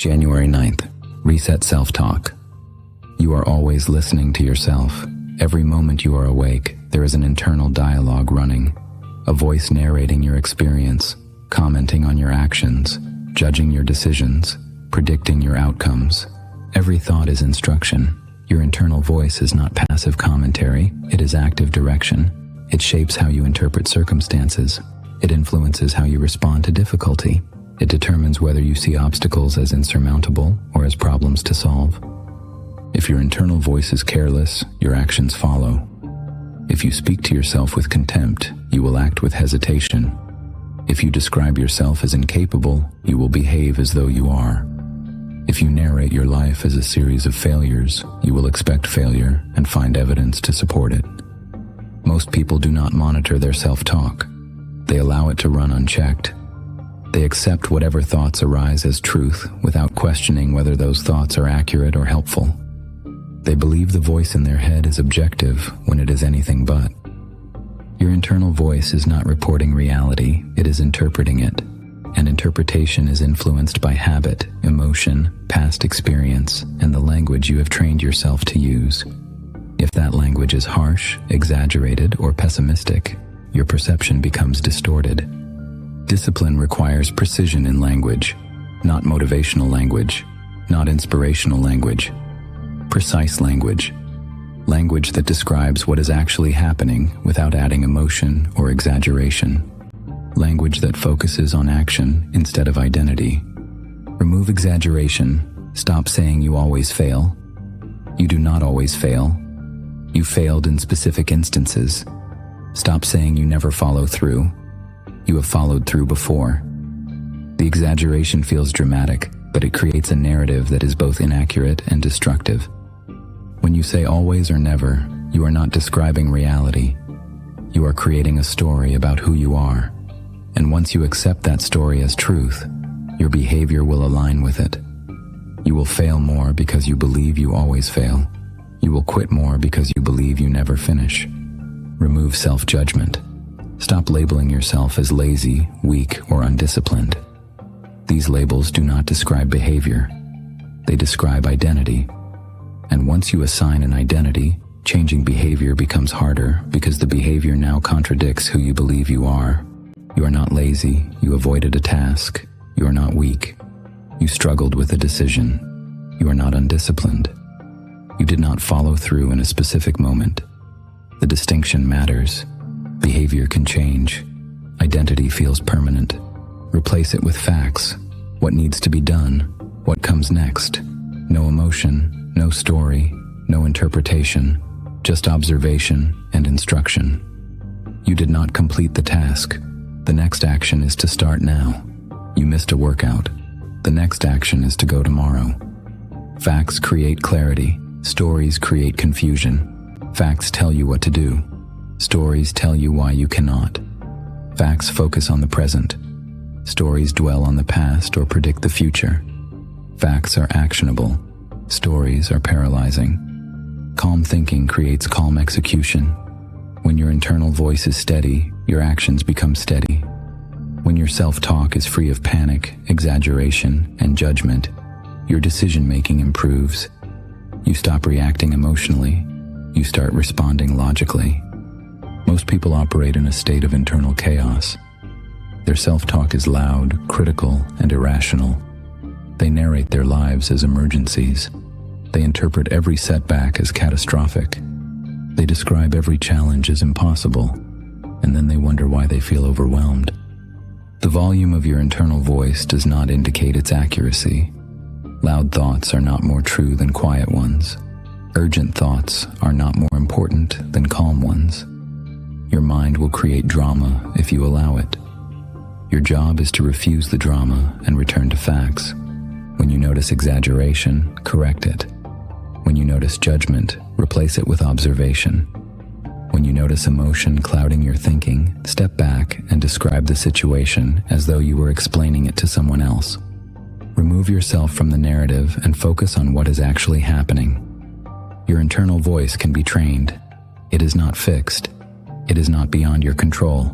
January 9th. Reset self-talk. You are always listening to yourself. Every moment you are awake, there is an internal dialogue running, a voice narrating your experience, commenting on your actions, judging your decisions, predicting your outcomes. Every thought is instruction. Your internal voice is not passive commentary, it is active direction. It shapes how you interpret circumstances. It influences how you respond to difficulty. It determines whether you see obstacles as insurmountable or as problems to solve. If your internal voice is careless, your actions follow. If you speak to yourself with contempt, you will act with hesitation. If you describe yourself as incapable, you will behave as though you are. If you narrate your life as a series of failures, you will expect failure and find evidence to support it. Most people do not monitor their self-talk. They allow it to run unchecked. They accept whatever thoughts arise as truth without questioning whether those thoughts are accurate or helpful. They believe the voice in their head is objective when it is anything but. Your internal voice is not reporting reality, it is interpreting it. And interpretation is influenced by habit, emotion, past experience, and the language you have trained yourself to use. If that language is harsh, exaggerated, or pessimistic, your perception becomes distorted. Discipline requires precision in language, not motivational language, not inspirational language. Precise language. Language that describes what is actually happening without adding emotion or exaggeration. Language that focuses on action instead of identity. Remove exaggeration. Stop saying you always fail. You do not always fail. You failed in specific instances. Stop saying you never follow through. You have followed through before. The exaggeration feels dramatic, but it creates a narrative that is both inaccurate and destructive. When you say always or never, you are not describing reality. You are creating a story about who you are. And once you accept that story as truth, your behavior will align with it. You will fail more because you believe you always fail. You will quit more because you believe you never finish. Remove self-judgment. Stop labeling yourself as lazy, weak, or undisciplined. These labels do not describe behavior. They describe identity. And once you assign an identity, changing behavior becomes harder because the behavior now contradicts who you believe you are. You are not lazy. You avoided a task. You are not weak. You struggled with a decision. You are not undisciplined. You did not follow through in a specific moment. The distinction matters. Behavior can change. Identity feels permanent. Replace it with facts. What needs to be done? What comes next? No emotion, no story, no interpretation, just observation and instruction. You did not complete the task. The next action is to start now. You missed a workout. The next action is to go tomorrow. Facts create clarity. Stories create confusion. Facts tell you what to do. Stories tell you why you cannot. Facts focus on the present. Stories dwell on the past or predict the future. Facts are actionable. Stories are paralyzing. Calm thinking creates calm execution. When your internal voice is steady, your actions become steady. When your self-talk is free of panic, exaggeration, and judgment, your decision-making improves. You stop reacting emotionally. You start responding logically. Most people operate in a state of internal chaos. Their self-talk is loud, critical, and irrational. They narrate their lives as emergencies. They interpret every setback as catastrophic. They describe every challenge as impossible, and then they wonder why they feel overwhelmed. The volume of your internal voice does not indicate its accuracy. Loud thoughts are not more true than quiet ones. Urgent thoughts are not more important than calm ones. Your mind will create drama if you allow it. Your job is to refuse the drama and return to facts. When you notice exaggeration, correct it. When you notice judgment, replace it with observation. When you notice emotion clouding your thinking, step back and describe the situation as though you were explaining it to someone else. Remove yourself from the narrative and focus on what is actually happening. Your internal voice can be trained. It is not fixed. It is not beyond your control.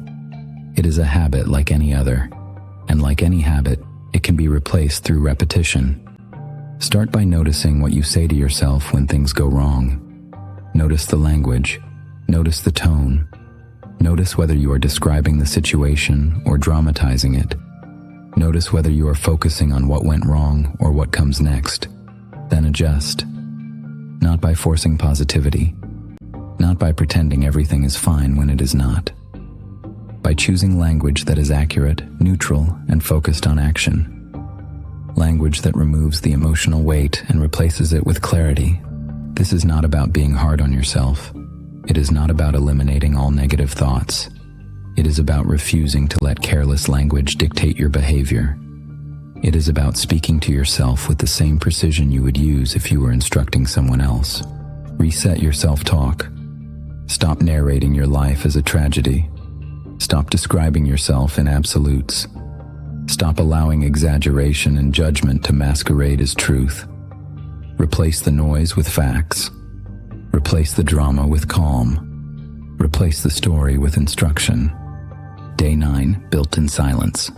It is a habit like any other, and like any habit, it can be replaced through repetition. Start by noticing what you say to yourself when things go wrong. Notice the language. Notice the tone. Notice whether you are describing the situation or dramatizing it. Notice whether you are focusing on what went wrong or what comes next. Then adjust. Not by forcing positivity. Not by pretending everything is fine when it is not. By choosing language that is accurate, neutral, and focused on action. Language that removes the emotional weight and replaces it with clarity. This is not about being hard on yourself. It is not about eliminating all negative thoughts. It is about refusing to let careless language dictate your behavior. It is about speaking to yourself with the same precision you would use if you were instructing someone else. Reset your self-talk. Stop narrating your life as a tragedy. Stop describing yourself in absolutes. Stop allowing exaggeration and judgment to masquerade as truth. Replace the noise with facts. Replace the drama with calm. Replace the story with instruction. Day 9, built in silence.